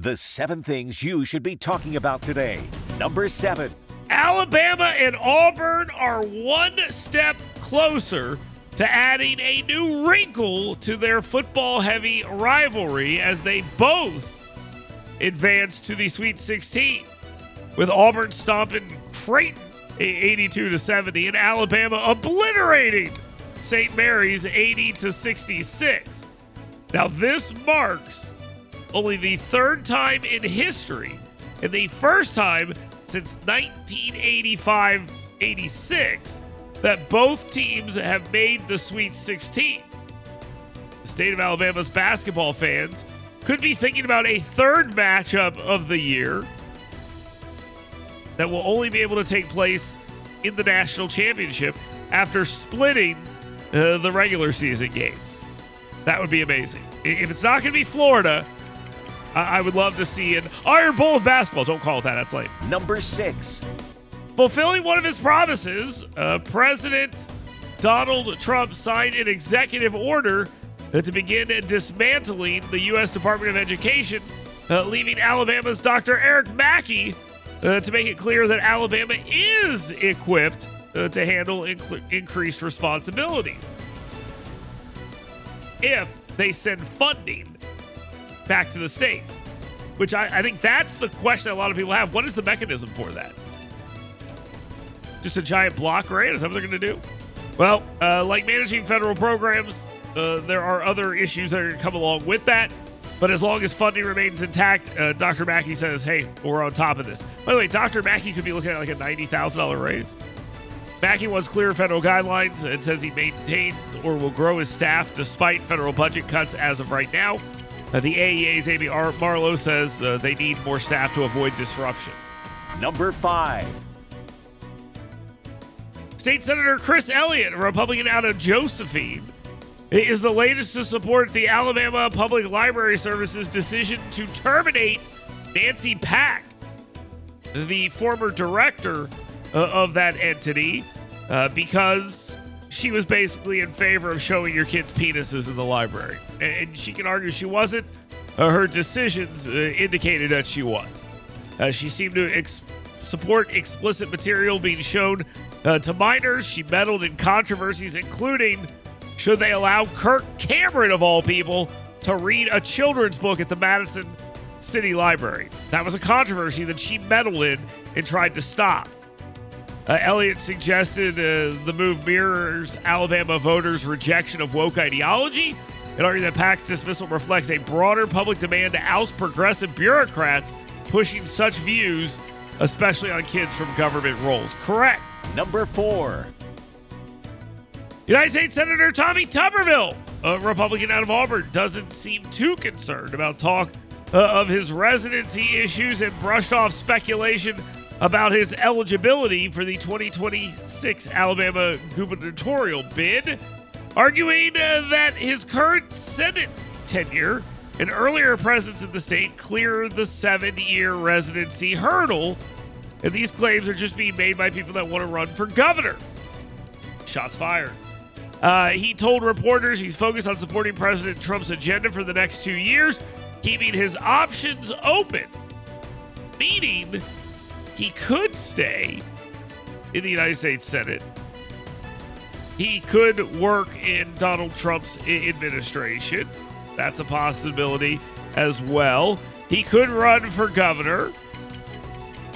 The 7 things you should be talking about today. Number 7. Alabama and Auburn are one step closer to adding a new wrinkle to their football-heavy rivalry as they both advance to the Sweet 16, with Auburn stomping Creighton 82-70 and Alabama obliterating St. Mary's 80-66. Now, this marks only the third time in history and the first time since 1985-86 that both teams have made the Sweet 16. The state of Alabama's basketball fans could be thinking about a third matchup of the year that will only be able to take place in the national championship after splitting the regular season games. That would be amazing. If it's not going to be Florida, I would love to see an Iron Bowl of basketball. Don't call it that. That's lame. Number 6. Fulfilling one of his promises, President Donald Trump signed an executive order to begin dismantling the U.S. Department of Education, leaving Alabama's Dr. Eric Mackey to make it clear that Alabama is equipped to handle increased responsibilities if they send funding back to the state, which I think that's the question a lot of people have. What is the mechanism for that? Just a giant block grant? Is that what they're going to do? Well, like managing federal programs, there are other issues that are going to come along with that. But as long as funding remains intact, Dr. Mackey says, hey, we're on top of this. By the way, Dr. Mackey could be looking at like a $90,000 raise. Mackey wants clear federal guidelines and says he maintains or will grow his staff despite federal budget cuts as of right now. The AEA's Amy Marlowe says they need more staff to avoid disruption. Number 5. State Senator Chris Elliott, a Republican out of Josephine, is the latest to support the Alabama Public Library Service's decision to terminate Nancy Pack, the former director of that entity, because she was basically in favor of showing your kids' penises in the library. And she can argue she wasn't. Her decisions indicated that she was. She seemed to support explicit material being shown to minors. She meddled in controversies, including should they allow Kirk Cameron, of all people, to read a children's book at the Madison City Library. That was a controversy that she meddled in and tried to stop. Elliott suggested the move mirrors Alabama voters' rejection of woke ideology and argued that Pack's dismissal reflects a broader public demand to oust progressive bureaucrats pushing such views, especially on kids from government roles. Correct. Number 4. United States Senator Tommy Tuberville, a Republican out of Auburn, doesn't seem too concerned about talk of his residency issues and brushed off speculation about his eligibility for the 2026 Alabama gubernatorial bid, arguing that his current Senate tenure and earlier presence in the state clear the 7-year residency hurdle, and these claims are just being made by people that want to run for governor. Shots fired. He told reporters he's focused on supporting President Trump's agenda for the next 2 years, keeping his options open, meaning he could stay in the United States Senate. He could work in Donald Trump's administration. That's a possibility as well. He could run for governor,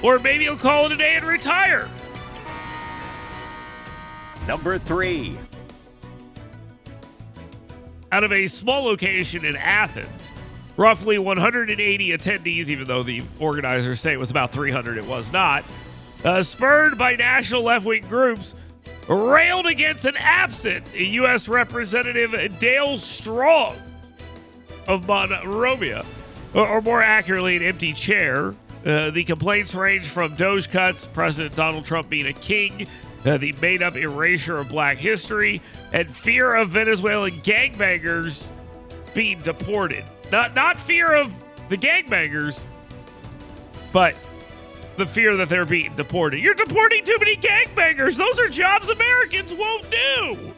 or maybe he'll call it a day and retire. Number 3. Out of a small location in Athens, roughly 180 attendees, even though the organizers say it was about 300, it was not, spurred by national left-wing groups, railed against an absent U.S. Representative Dale Strong of Monrovia, or more accurately, an empty chair. The complaints range from Doge cuts, President Donald Trump being a king, the made-up erasure of black history, and fear of Venezuelan gangbangers being deported. Not fear of the gangbangers, but the fear that they're being deported. You're deporting too many gangbangers. Those are jobs Americans won't do.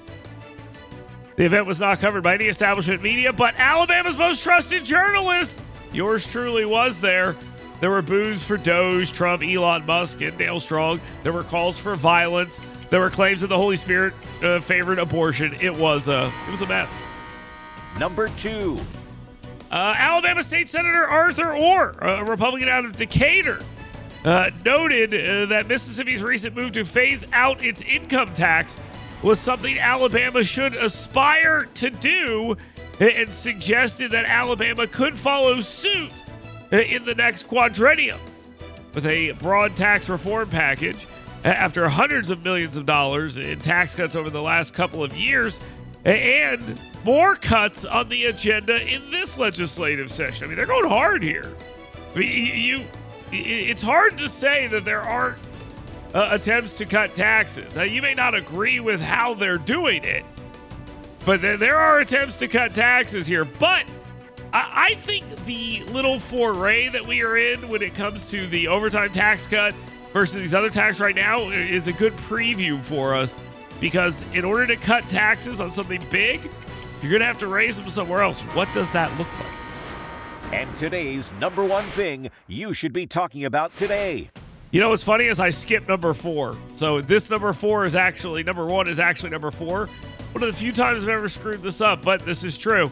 The event was not covered by any establishment media, but Alabama's most trusted journalist, yours truly was there. There were boos for Doge, Trump, Elon Musk, and Dale Strong. There were calls for violence. There were claims that the Holy Spirit favored abortion. It was a mess. Number 2. Alabama State Senator Arthur Orr, a Republican out of Decatur, noted that Mississippi's recent move to phase out its income tax was something Alabama should aspire to do, and suggested that Alabama could follow suit in the next quadrennium with a broad tax reform package after hundreds of millions of dollars in tax cuts over the last couple of years, and more cuts on the agenda in this legislative session. I mean, they're going hard here. I mean, it's hard to say that there aren't attempts to cut taxes. Now, you may not agree with how they're doing it, but there are attempts to cut taxes here. But I think the little foray that we are in when it comes to the overtime tax cut versus these other taxes right now is a good preview for us, because in order to cut taxes on something big, you're going to have to raise them somewhere else. What does that look like? And today's number 1 thing you should be talking about today. You know what's funny is I skipped number 4. So this number 4 is actually, number 1 is actually number 4. One of the few times I've ever screwed this up, but this is true.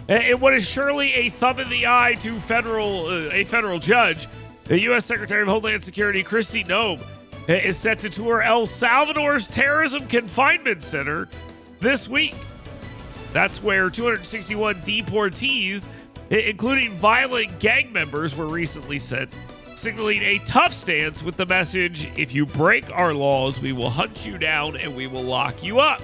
And what is surely a thumb in the eye to a federal judge, the U.S. Secretary of Homeland Security Kristi Noem is set to tour El Salvador's terrorism confinement center this week. That's where 261 deportees, including violent gang members, were recently sent, signaling a tough stance with the message, if you break our laws, we will hunt you down and we will lock you up.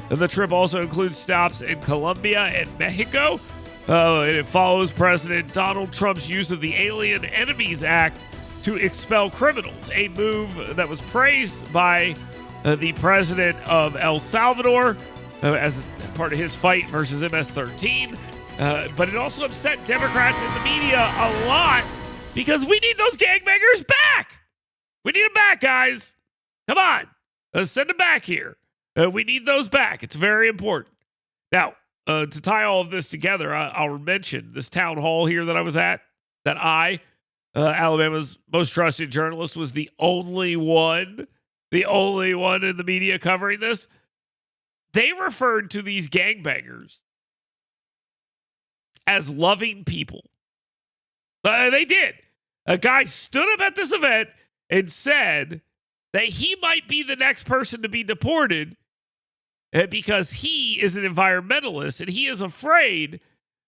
The trip also includes stops in Colombia and Mexico, and it follows President Donald Trump's use of the Alien Enemies Act to expel criminals, a move that was praised by the president of El Salvador as part of his fight versus MS-13. But it also upset Democrats in the media a lot, because we need those gangbangers back. We need them back, guys. Come on. Let's send them back here. We need those back. It's very important. Now, to tie all of this together, I'll mention this town hall here that I was at, that Alabama's most trusted journalist, was the only one in the media covering this. They referred to these gangbangers as loving people. They did. A guy stood up at this event and said that he might be the next person to be deported because he is an environmentalist and he is afraid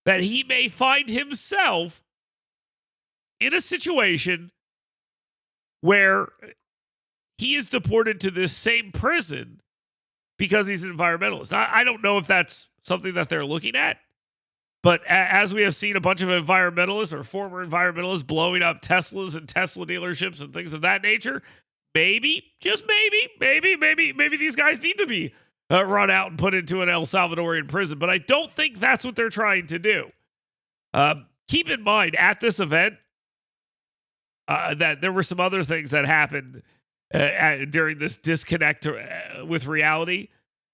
that he may find himself in a situation where he is deported to this same prison because he's an environmentalist. I don't know if that's something that they're looking at, but as we have seen a bunch of environmentalists or former environmentalists blowing up Teslas and Tesla dealerships and things of that nature, maybe, just maybe these guys need to be run out and put into an El Salvadorian prison. But I don't think that's what they're trying to do. Keep in mind, at this event, that there were some other things that happened during this disconnect with reality.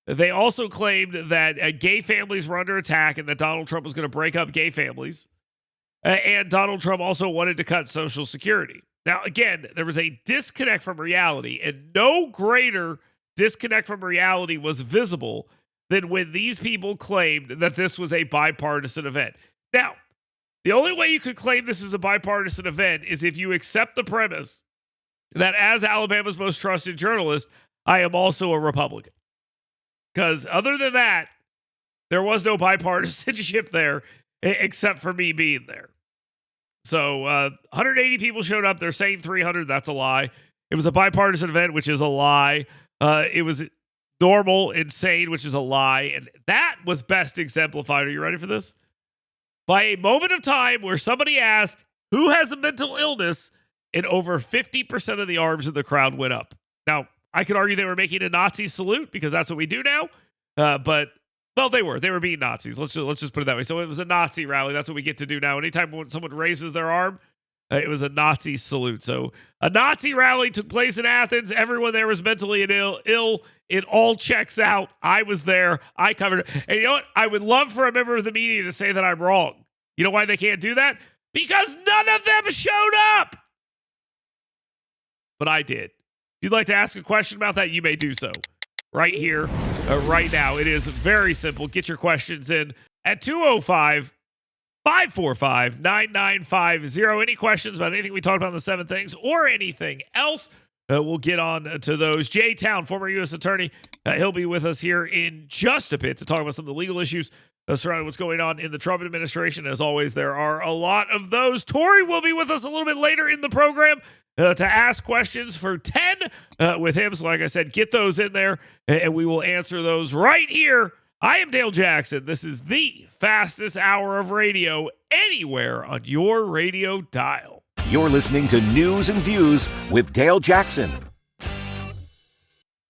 They also claimed that gay families were under attack and that Donald Trump was going to break up gay families. And Donald Trump also wanted to cut Social Security. Now, again, there was a disconnect from reality, and no greater disconnect from reality was visible than when these people claimed that this was a bipartisan event. Now, the only way you could claim this is a bipartisan event is if you accept the premise that as Alabama's most trusted journalist, I am also a Republican. Because other than that, there was no bipartisanship there except for me being there. So 180 people showed up. They're saying 300. That's a lie. It was a bipartisan event, which is a lie. It was normal, insane, which is a lie. And that was best exemplified. Are you ready for this? By a moment of time where somebody asked, who has a mental illness? And over 50% of the arms in the crowd went up. Now, I could argue they were making a Nazi salute because that's what we do now. But they were being Nazis. Let's just put it that way. So it was a Nazi rally. That's what we get to do now. Anytime when someone raises their arm, it was a Nazi salute. So a Nazi rally took place in Athens. Everyone there was mentally ill. It all checks out. I was there. I covered it. And you know what? I would love for a member of the media to say that I'm wrong. You know why they can't do that? because none of them showed up. But I did. If you'd like to ask a question about that, you may do so right here, right now. It is very simple. Get your questions in at 205-545-9950. Any questions about anything we talked about in the 7 things or anything else, we'll get on to those. Jay Town, former U.S. attorney, he'll be with us here in just a bit to talk about some of the legal issues surrounding what's going on in the Trump administration. As always, there are a lot of those. Tori will be with us a little bit later in the program to ask questions for 10 with him. So like I said, get those in there and we will answer those right here. I am Dale Jackson. This is the fastest hour of radio anywhere on your radio dial. You're listening to News and Views with Dale Jackson